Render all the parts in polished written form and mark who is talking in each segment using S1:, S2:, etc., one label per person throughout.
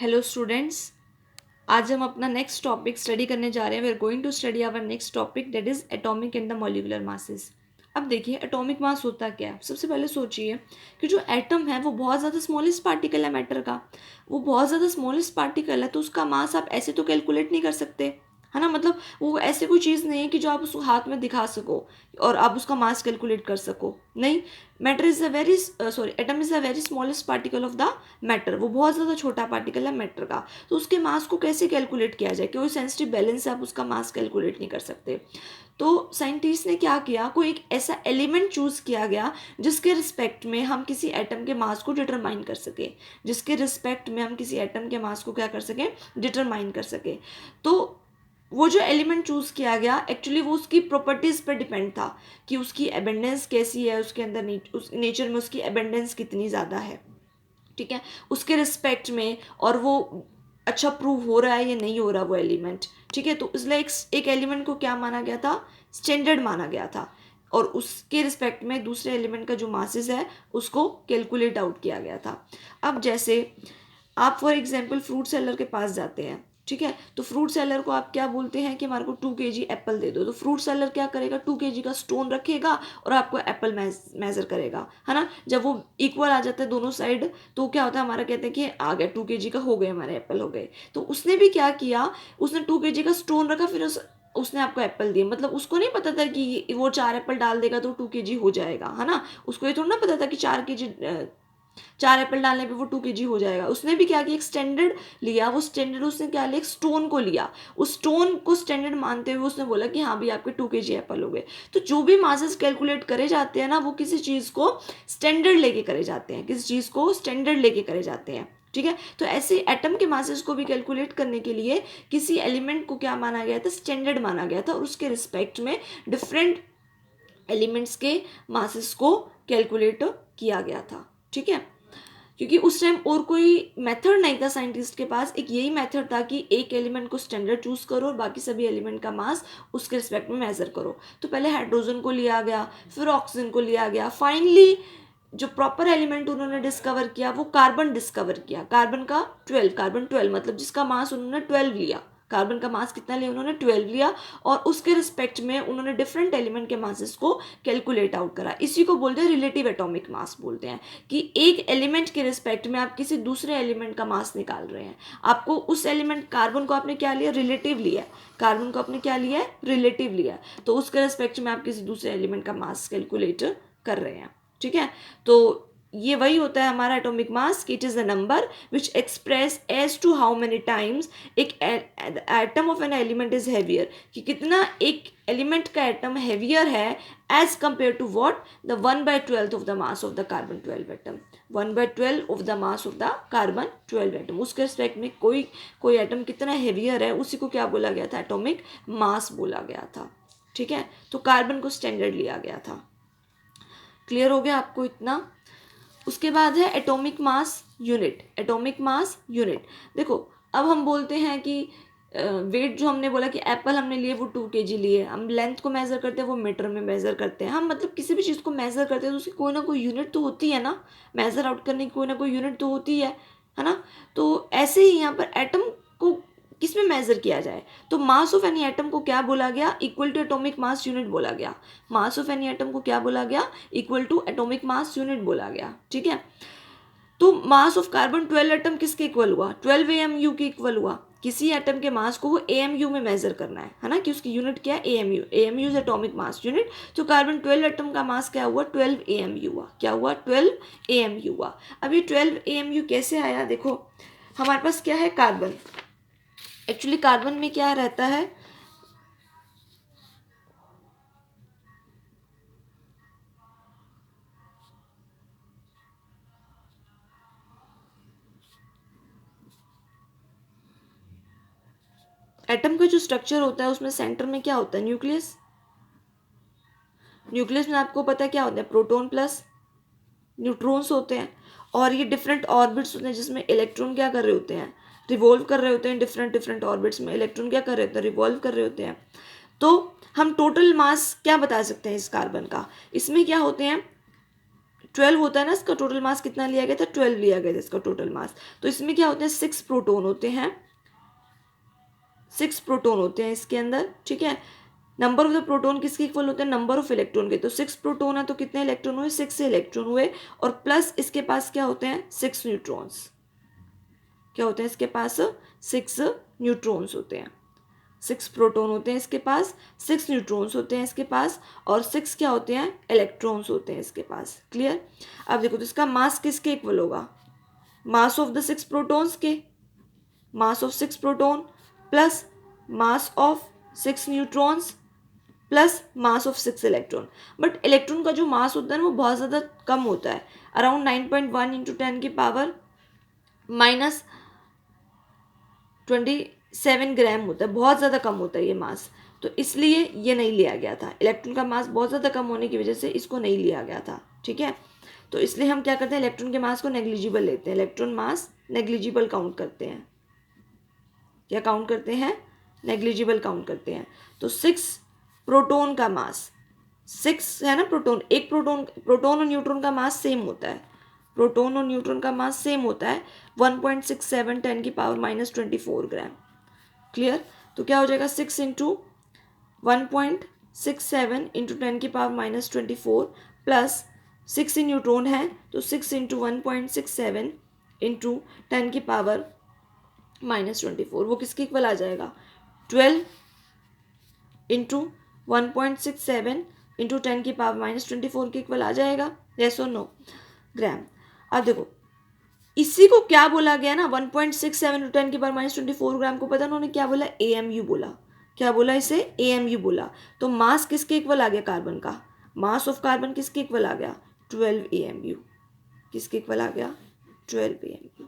S1: Hello students, आज हम अपना नेक्स्ट टॉपिक स्टडी करने जा रहे हैं. We are going to study our next topic that is atomic and the molecular masses. अब देखिए एटॉमिक मास होता क्या है. सबसे पहले सोचिए कि जो एटम है वो बहुत ज़्यादा स्मॉलेस्ट पार्टिकल है मैटर का. वो बहुत ज़्यादा स्मॉलेस्ट पार्टिकल है तो उसका मास आप ऐसे तो कैलकुलेट नहीं कर सकते, है ना. मतलब वो ऐसे कोई चीज़ नहीं है कि जो आप उसको हाथ में दिखा सको और आप उसका मास कैलकुलेट कर सको. नहीं, matter is a very atom is a very smallest particle of the matter. वो बहुत ज़्यादा छोटा पार्टिकल है मैटर का. तो उसके मास को कैसे कैलकुलेट किया जाए, कोई सेंसिटिव बैलेंस से आप उसका मास कैलकुलेट नहीं कर सकते. तो साइंटिस्ट ने क्या किया, कोई एक ऐसा एलिमेंट चूज किया गया जिसके रिस्पेक्ट में हम किसी एटम के मास को डिटरमाइन कर सके. जिसके रिस्पेक्ट में हम किसी एटम के मास को क्या कर सकें, डिटरमाइन कर सके. तो वो जो एलिमेंट चूज किया गया एक्चुअली वो उसकी प्रॉपर्टीज पर डिपेंड था कि उसकी एबेंडेंस कैसी है, उसके अंदर उस नेचर में उसकी एबेंडेंस कितनी ज़्यादा है. ठीक है, उसके रिस्पेक्ट में, और वो अच्छा प्रूव हो रहा है या नहीं हो रहा वो एलिमेंट. ठीक है, तो इसलिए एक एलिमेंट को क्या माना गया था, स्टैंडर्ड माना गया था. और उसके रिस्पेक्ट में दूसरे एलिमेंट का जो मासेस है उसको कैलकुलेट आउट किया गया था. अब जैसे आप फॉर एग्जाम्पल फ्रूट सेलर के पास जाते हैं. ठीक है, तो फ्रूट सेलर को आप क्या बोलते हैं कि हमारे को 2 kg एप्पल दे दो. तो फ्रूट सेलर क्या करेगा, 2 kg का स्टोन रखेगा और आपको एप्पल मेजर करेगा, है ना. जब वो इक्वल आ जाता है दोनों साइड तो क्या होता है, हमारा कहते हैं कि आ गया 2 kg का, हो गए हमारे एप्पल हो गए. तो उसने भी क्या किया, उसने 2 kg का स्टोन रखा, फिर उसने आपको एप्पल दिए. मतलब उसको नहीं पता था कि वो 4 एप्पल डाल देगा तो 2 kg हो जाएगा, है ना. उसको ये थोड़ा ना पता था कि 4 kg 4 एप्पल डालने पे वो 2 kg हो जाएगा. उसने भी क्या किया, एक स्टैंडर्ड लिया. वो स्टैंडर्ड उसने क्या लिया, एक स्टोन को लिया. उस स्टोन को स्टैंडर्ड मानते हुए उसने बोला कि हाँ भाई आपके 2 kg एप्पल हो गए. तो जो भी मासेस कैलकुलेट करे जाते हैं ना, वो किसी चीज़ को स्टैंडर्ड लेके करे जाते हैं, किसी चीज़ को स्टैंडर्ड लेके करे जाते हैं. ठीक है, तो ऐसे एटम के मासेस को भी कैलकुलेट करने के लिए किसी एलिमेंट को क्या माना गया था, स्टैंडर्ड माना गया था. और उसके रिस्पेक्ट में डिफरेंट एलिमेंट्स के मासेस को कैलकुलेट किया गया था. ठीक है, क्योंकि उस टाइम और कोई मेथड नहीं था साइंटिस्ट के पास. एक यही मेथड था कि एक एलिमेंट को स्टैंडर्ड चूज करो और बाकी सभी एलिमेंट का मास उसके रिस्पेक्ट में मेजर करो. तो पहले हाइड्रोजन को लिया गया, फिर ऑक्सीजन को लिया गया. फाइनली जो प्रॉपर एलिमेंट उन्होंने डिस्कवर किया वो कार्बन डिस्कवर किया. कार्बन 12 मतलब जिसका मास उन्होंने 12 लिया. कार्बन का मास कितना लिया उन्होंने, 12 लिया. और उसके रिस्पेक्ट में उन्होंने डिफरेंट एलिमेंट के मासेस को कैलकुलेट आउट करा. इसी को बोलते हैं रिलेटिव एटॉमिक मास बोलते हैं. कि एक एलिमेंट के रिस्पेक्ट में आप किसी दूसरे एलिमेंट का मास निकाल रहे हैं. आपको उस एलिमेंट कार्बन को आपने क्या लिया, रिलेटिव लिया. कार्बन को आपने क्या लिया है, रिलेटिव लिया. तो उसके रिस्पेक्ट में आप किसी दूसरे एलिमेंट का मास कैलकुलेट कर रहे हैं. ठीक है, तो ये वही होता है हमारा atomic mass. It is the number which express as to how many times एक atom of an element is heavier. कि कितना एक एलिमेंट का एटम हैवियर है as compare to what, the 1/12 of the mass of the carbon 12 atom. 1/12 of the mass of the carbon 12 atom. उसके respect में कोई atom कितना हैवियर है उसी को क्या बोला गया था, एटॉमिक मास बोला गया था. ठीक है, तो कार्बन को स्टैंडर्ड लिया गया था. क्लियर हो गया आपको इतना. उसके बाद है atomic mass unit. Atomic mass unit देखो, अब हम बोलते हैं कि वेट जो हमने बोला कि एप्पल हमने लिए वो 2 kg लिए. हम लेंथ को मेज़र करते हैं वो मीटर में मेज़र करते हैं. हम मतलब किसी भी चीज़ को मेज़र करते हैं तो उसकी कोई ना कोई यूनिट तो होती है ना. मेज़र आउट करने की कोई ना कोई यूनिट तो होती है ना. तो ऐसे ही यहाँ पर एटम को किस में मेज़र किया जाए, तो मास ऑफ एनी एटम को क्या बोला गया, equal to atomic mass unit बोला गया. मास ऑफ एनी एटम को क्या बोला गया, equal to atomic mass unit बोला गया. ठीक है, तो मास ऑफ कार्बन 12 एटम किसके इक्वल हुआ, 12 AMU के इक्वल हुआ. किसी एटम के मास को वो AMU में मेजर करना है ना, कि उसकी यूनिट क्या है, AMU. AMU is atomic mass unit. तो कार्बन 12 एटम का मास क्या हुआ, 12 AMU हुआ. क्या हुआ, 12 AMU हुआ. अब ये 12 AMU कैसे आया, देखो हमारे पास क्या है, कार्बन. एक्चुअली कार्बन में क्या रहता है, एटम का जो स्ट्रक्चर होता है उसमें सेंटर में क्या होता है, न्यूक्लियस. न्यूक्लियस में आपको पता है क्या होता है, प्रोटॉन प्लस न्यूट्रॉन्स होते हैं. और ये डिफरेंट ऑर्बिट्स होते हैं जिसमें इलेक्ट्रॉन क्या कर रहे होते हैं, रिवॉल्व कर रहे होते हैं. डिफरेंट डिफरेंट ऑर्बिट्स में इलेक्ट्रॉन क्या कर रहे होते हैं, रिवॉल्व कर रहे होते हैं. तो हम टोटल मास क्या बता सकते हैं इस कार्बन का, इसमें क्या होते हैं 12 होता है ना, इसका टोटल मास कितना लिया गया था, 12 लिया गया था इसका टोटल मास। तो इसमें क्या होते हैं, 6 प्रोटॉन होते हैं, 6 प्रोटॉन होते हैं इसके अंदर, ठीक है। नंबर ऑफ द प्रोटॉन किसके इक्वल होते हैं, नंबर ऑफ इलेक्ट्रॉन के। तो 6 प्रोटॉन है तो कितने इलेक्ट्रॉन हुए, 6 इलेक्ट्रॉन हुए, और प्लस इसके पास क्या होते हैं, 6 न्यूट्रॉन्स। क्या होते हैं इसके पास, 6 न्यूट्रॉन्स होते हैं। 6 प्रोटॉन होते हैं इसके पास, 6 न्यूट्रॉन्स होते हैं इसके पास, और 6 क्या होते हैं, इलेक्ट्रॉन्स होते हैं इसके पास। क्लियर। अब देखो तो इसका मास किसके इक्वल होगा, मास ऑफ द 6 प्रोटॉन्स के, mass of 6 proton plus mass of 6 neutrons plus mass of 6 electron. But electron का जो मास होता है ना वो बहुत ज़्यादा कम होता है, अराउंड 9.1 इंटू 10 की पावर माइनस 27 ग्राम होता है, बहुत ज़्यादा कम होता है ये मास। तो इसलिए ये नहीं लिया गया था, इलेक्ट्रॉन का मास बहुत ज़्यादा कम होने की वजह से इसको नहीं लिया गया था, ठीक है। तो इसलिए हम क्या करते हैं, इलेक्ट्रॉन के मास को नेग्लिजिबल लेते हैं, इलेक्ट्रॉन मास नेग्लिजिबल काउंट करते हैं। क्या काउंट करते हैं, नेग्लिजिबल काउंट करते हैं। तो 6 प्रोटॉन का मास, 6 है ना प्रोटॉन, एक प्रोटॉन और न्यूट्रॉन का मास सेम होता है, प्रोटॉन और न्यूट्रॉन का मास सेम होता है 1.67 10 की पावर माइनस 24 ग्राम। क्लियर। तो क्या हो जाएगा, 6 इंटू 1.67 इंटू 10 की पावर माइनस 24 प्लस 6 न्यूट्रॉन है तो 6 इंटू 1.67 इंटू 10 की पावर माइनस 24, वो किसके इक्वल आ जाएगा, 12 इंटू 1.67 इंटू 10 की पावर माइनस 24 के इक्वल आ जाएगा, यस और नो, ग्राम। अब देखो इसी को क्या बोला गया ना, 1.67 इंटू 10 की पावर माइनस 24 ग्राम को पता उन्होंने क्या बोला, AMU बोला। क्या बोला इसे, AMU बोला। तो मास किसके इक्वल आ गया, कार्बन का, मास ऑफ कार्बन किसके इक्वल आ गया, 12 AMU। किसके इक्वल आ गया, 12 AMU।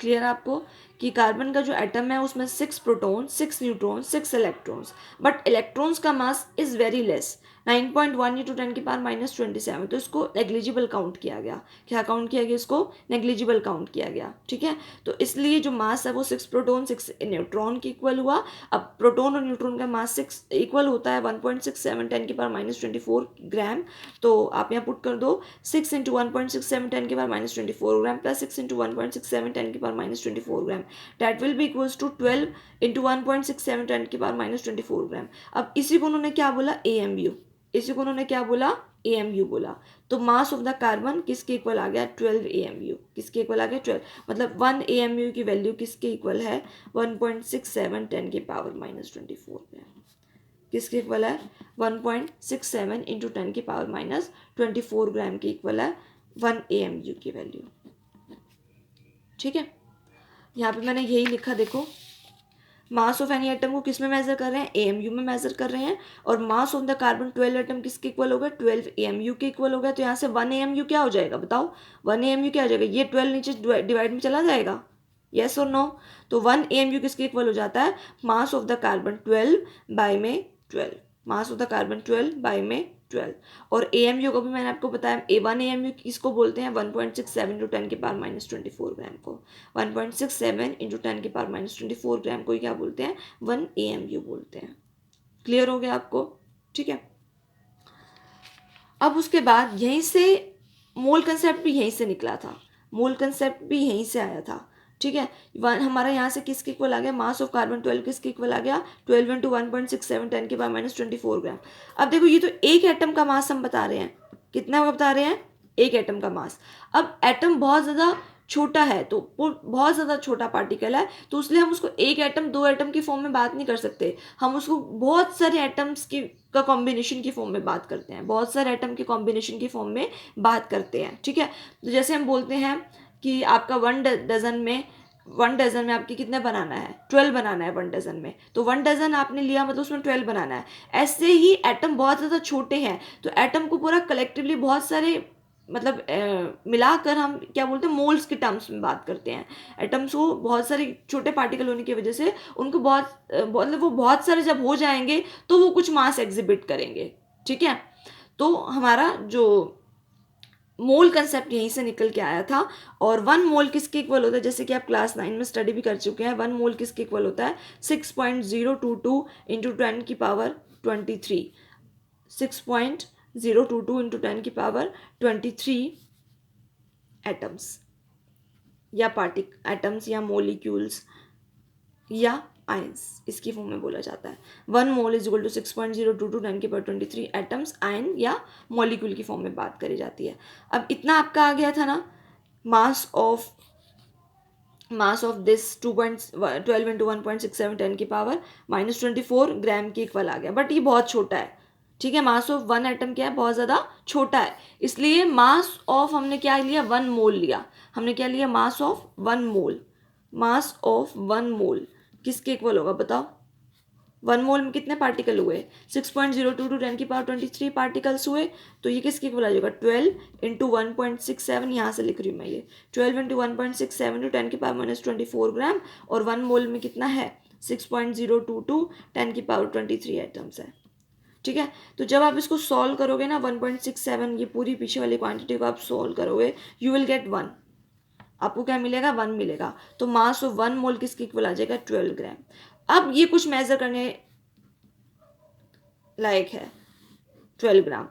S1: क्लियर आपको कि कार्बन का जो एटम है उसमें 6 proton, 6 neutron, 6 electrons, but electrons का mass is very less, 9.1 into 10 की पावर माइनस 27। तो इसको नेग्लिजिबल काउंट किया गया। क्या काउंट किया गया, इसको नेग्लिजिबल काउंट किया गया, ठीक है। तो इसलिए जो मास है वो 6 प्रोटॉन 6 न्यूट्रॉन के इक्वल हुआ। अब प्रोटॉन और न्यूट्रॉन का मास 6 इक्वल होता है 1.67 10 की पावर माइनस 24 ग्राम। तो आप यहाँ पुट कर दो 6 इंटू 1.67 10 की power minus 24 gram plus 6 into 1.67 10 की power minus 24 gram, that will be equals to 12 into 1.67 10 की पावर माइनस 24 ग्राम। अब इसी को उन्होंने क्या बोला, AMU। इसी को उन्होंने क्या बोला, AMU बोला। तो मास ऑफ द कार्बन किसके इक्वल आ गया, 12 AMU। किसके इक्वल आ गया, 12, मतलब 1 AMU की वैल्यू किसके इक्वल है, 1.67 10 की पावर माइनस 24 ग्राम। किसके इक्वल है, 1.67 इंटू 10 की पावर माइनस 24 ग्राम के इक्वल है 1 AMU की वैल्यू, ठीक है। यहाँ पे मैंने यही लिखा, देखो मास ऑफ एनी एटम को किस में मेजर कर रहे हैं, AMU में मेजर कर रहे हैं, और मास ऑफ द कार्बन 12 एटम किसके इक्वल होगा, 12 AMU के इक्वल होगा। तो यहाँ से 1 AMU क्या हो जाएगा, बताओ 1 AMU क्या हो जाएगा, ये 12 नीचे डिवाइड में चला जाएगा, यस और नो। तो 1 AMU किसके इक्वल हो जाता है, मास ऑफ द कार्बन 12 बाई में 12, मास ऑफ द कार्बन 12 बाई में 12। और AMU को भी मैंने आपको बताया, A1 AMU किसको बोलते हैं, 1.67 इंटू 10 की पावर माइनस 24 ग्राम को, 1.67 इंटू 10 की पावर माइनस 24 ग्राम को क्या बोलते हैं, 1 AMU बोलते हैं। क्लियर हो गया आपको, ठीक है। अब उसके बाद यहीं से मोल कंसेप्ट भी यहीं से निकला था, मोल कंसेप्ट भी यहीं से आया था, ठीक है। हमारा यहाँ से किसके इक्वल आ गया, मास ऑफ कार्बन 12 किसके इक्वल आ गया, 12 इंटू 1.67 10 की पावर माइनस 24 ग्राम। अब देखो ये तो एक एटम का मास हम बता रहे हैं, कितना बता रहे हैं, एक एटम का मास। अब एटम बहुत ज़्यादा छोटा है, तो वो बहुत ज़्यादा छोटा पार्टिकल है, तो इसलिए हम उसको एक एटम दो एटम की फॉर्म में बात नहीं कर सकते, हम उसको बहुत सारे एटम्स की का कॉम्बिनेशन की फॉर्म में बात करते हैं, बहुत सारे एटम के कॉम्बिनेशन की फॉर्म में बात करते हैं, ठीक है। तो जैसे हम बोलते हैं कि आपका 1 डजन में आपके कितने बनाना है, 12 बनाना है 1 डजन में, तो 1 डजन आपने लिया मतलब उसमें 12 बनाना है। ऐसे ही एटम बहुत ज़्यादा छोटे हैं, तो एटम को पूरा कलेक्टिवली बहुत सारे मतलब मिलाकर हम क्या बोलते हैं, मोल्स के टर्म्स में बात करते हैं। एटम्स को बहुत सारे छोटे पार्टिकल होने की वजह से उनको मतलब वो बहुत सारे जब हो जाएंगे तो वो कुछ मास एग्जिबिट करेंगे, ठीक है। तो हमारा जो मोल कंसेप्ट यहीं से निकल के आया था। और 1 मोल किसके इक्वल होता है, जैसे कि आप क्लास 9 में स्टडी भी कर चुके हैं, 1 मोल किसके इक्वल होता है, 6.022 इंटू 10 की पावर 23, 6.022 इंटू 10⁻23 एटम्स या एटम्स या मोलिक्यूल्स या आयंस, इसकी फॉर्म में बोला जाता है। 1 mole is equal to 6.022 10⁻23 atoms, ion या मॉलिक्यूल की फॉर्म में बात करी जाती है। अब इतना आपका आ गया था ना, मास ऑफ दिस 12 इंटू 1.67 10⁻⁻24 ग्राम के इक्वल आ गया, बट ये बहुत छोटा है, ठीक है। मास ऑफ वन एटम क्या है, बहुत ज़्यादा छोटा है, इसलिए मास ऑफ हमने क्या लिया, 1 मोल लिया। हमने क्या लिया, mass of 1 mole. Mass of 1 मोल किसके इक्वल होगा बताओ, 1 मोल में कितने पार्टिकल हुए, 6.022 10⁻23 पार्टिकल्स हुए, तो ये किसके इक्वल आ जाएगा, 12 इंटू 1.67, यहाँ से लिख रही हूँ मैं ये 12 इंटू 1.67 टू 10⁻⁻24 ग्राम, और 1 मोल में कितना है, 6.022 10⁻23 एटम्स है, ठीक है। तो जब आप इसको सॉल्व करोगे ना, 1.67 ये पूरी पीछे वाली क्वांटिटी को आप सॉल्व करोगे, यू विल गेट 1, आपको क्या मिलेगा, 1 मिलेगा। तो मास ऑफ 1 मोल किसके इक्वल आ जाएगा, 12 ग्राम। अब ये कुछ मेजर करने लायक है, 12 ग्राम,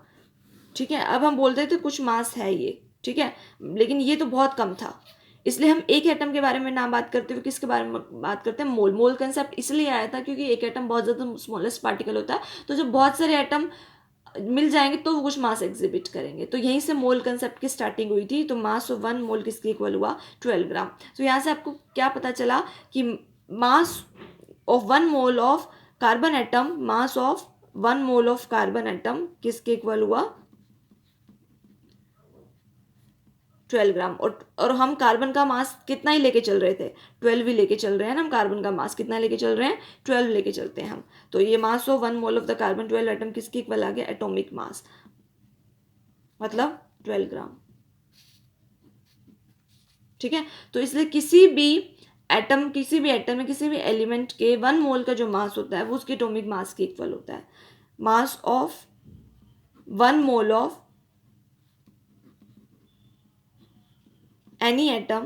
S1: ठीक है। अब हम बोलते थे कुछ मास है ये, ठीक है, लेकिन ये तो बहुत कम था, इसलिए हम एक एटम के बारे में ना बात करते हुए किसके बारे में बात करते हैं, मोल। मोल कंसेप्ट इसलिए आया था क्योंकि एक एटम बहुत ज़्यादा स्मॉलेस्ट पार्टिकल होता है, तो जब बहुत सारे एटम मिल जाएंगे तो वो कुछ मास एग्जिबिट करेंगे, तो यहीं से मोल कंसेप्ट की स्टार्टिंग हुई थी। तो मास ऑफ 1 मोल किसके इक्वल हुआ, 12 ग्राम। तो यहाँ से आपको क्या पता चला कि mass of 1 mole of carbon atom, mass of 1 mole of carbon atom किसके इक्वल हुआ, 12 ग्राम। और हम कार्बन का मास कितना ही लेके चल रहे थे, 12 ही लेके चल रहे हैं ना, हम कार्बन का मास कितना लेके चल रहे हैं, 12 लेके चलते हैं हम। तो ये mass of 1 mole of the carbon 12 atom किसके इक्वल आ गया, एटॉमिक मास, मतलब 12 ग्राम, ठीक है। तो इसलिए किसी भी एटम में किसी भी एलिमेंट के 1 मोल का जो मास होता है वो उसके एटॉमिक मास के इक्वल होता है। Mass of 1 mole of any atom,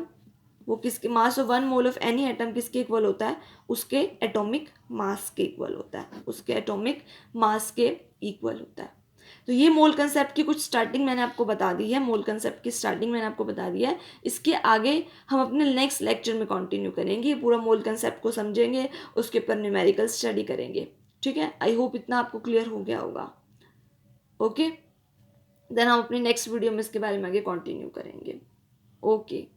S1: वो किसके, mass of 1 mole of any atom किसके इक्वल होता है, उसके एटॉमिक मास के इक्वल होता है, उसके एटॉमिक मास के इक्वल होता है। तो ये मोल कंसेप्ट की कुछ स्टार्टिंग मैंने आपको बता दी है, मोल कंसेप्ट की स्टार्टिंग मैंने आपको बता दिया है। इसके आगे हम अपने नेक्स्ट लेक्चर में कंटिन्यू करेंगे, पूरा मोल कंसेप्ट को समझेंगे, उसके ऊपर न्यूमेरिकल स्टडी करेंगे, ठीक है। आई होप इतना आपको क्लियर हो गया होगा। ओके, देन हम अपनी नेक्स्ट वीडियो में इसके बारे में आगे कंटिन्यू करेंगे। ओके।